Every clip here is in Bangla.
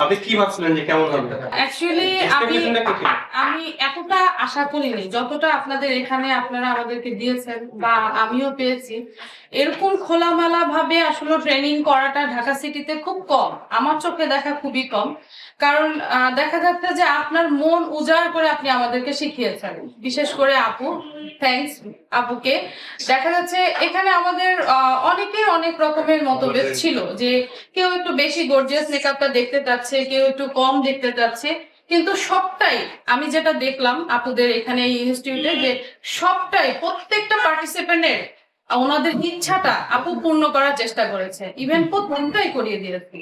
আপনি কি ভাবছিলেন যে কেমন হবে? অ্যাকচুয়ালি আমি এতটা আশা করিনি যতটা আপনাদের এখানে আপনারা আমাদেরকে দিয়েছেন বা আমিও পেয়েছি। এরকম খোলামেলা ভাবে আসলে ট্রেনিং করাটা ঢাকা সিটিতে খুব কম, আমার চোখে দেখা খুবই কম। কারণ দেখা যাচ্ছে যে আপনার মন উজাড় করে আপনি আমাদেরকে শিখিয়েছেন, বিশেষ করে আপু, থ্যাঙ্কস আপুকে। দেখা যাচ্ছে এখানে আমাদের অনেকের অনেক রকমের মতভেদ ছিল, যে কেউ একটু বেশি গর্জিয়াস মেকআপটা দেখতে চাচ্ছে, কেউ একটু কম দেখতে চাচ্ছে, কিন্তু সবটাই আমি যেটা দেখলাম আপুদের এখানে এই ইনস্টিটিউটে, যে সবটাই প্রত্যেকটা পার্টিসিপেন্টের ওনাদের ইচ্ছাটা আপু পূর্ণ করার চেষ্টা করেছে। ইভেন প্রত্যেকটাই করিয়ে দিয়েছি।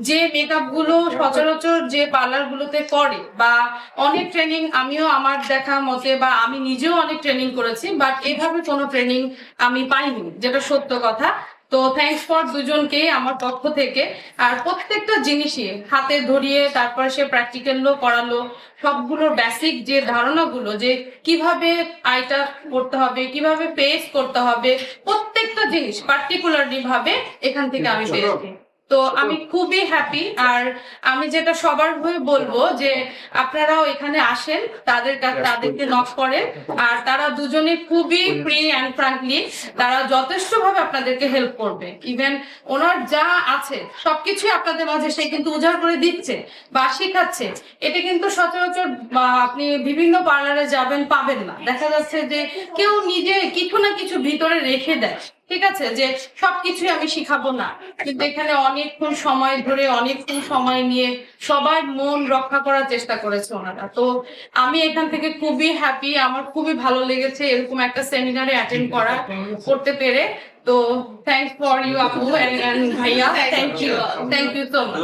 যে মেকআপ গুলো সচরাচর যে পার্লার গুলোতে করে, বা অনেক ট্রেনিং আমিও আমার দেখা মতে, বা আমি নিজেও অনেক ট্রেনিং করেছি, বাট এইভাবে কোনো ট্রেনিং আমি পাইনি, যেটা সত্য কথা। তো থ্যাঙ্কস ফর দুজনকে আমার পক্ষ থেকে। আর প্রত্যেকটা জিনিসই হাতে ধরিয়ে তারপর সে প্র্যাকটিক্যালও করালো, সবগুলোর বেসিক যে ধারণাগুলো, যে কিভাবে আইটা করতে হবে, কিভাবে পেস করতে হবে, প্রত্যেকটা জিনিস পার্টিকুলারলি ভাবে এখান থেকে আমি পেয়েছি। তো আমি খুবই হ্যাপি। আর আমি যেটা সবার হয়ে বলবো, যে আপনারাও এখানে আসেন, তাদেরকে নক করেন। আর তারা দুজনে খুবই ফ্রি অ্যান্ড ফ্র্যাঙ্কলি, তারা যথেষ্ট ভাবে আপনাদেরকে হেল্প করবে। ইভেন ওনার যা আছে সবকিছুই আপনাদের মাঝে সে কিন্তু উজাড় করে দিচ্ছে বা শেখাচ্ছে। এটা কিন্তু সচরাচর আপনি বিভিন্ন পার্লারে যাবেন পাবেন না। দেখা যাচ্ছে যে কেউ নিজে কিছু না কিছু ভিতরে রেখে দেয়, ঠিক আছে, যে সবকিছুই আমি শিখাবো না। কিন্তু এখানে অনেকক্ষণ সময় ধরে, অনেকক্ষণ সময় নিয়ে সবার মন রক্ষা করার চেষ্টা করেছে ওনারা। তো আমি এখান থেকে খুবই হ্যাপি, আমার খুবই ভালো লেগেছে এরকম একটা সেমিনারে অ্যাটেন্ড করতে পেরে। তো থ্যাঙ্কস ফর ইউ আপু এন্ড ভাইয়া, থ্যাংক ইউ সো মাচ।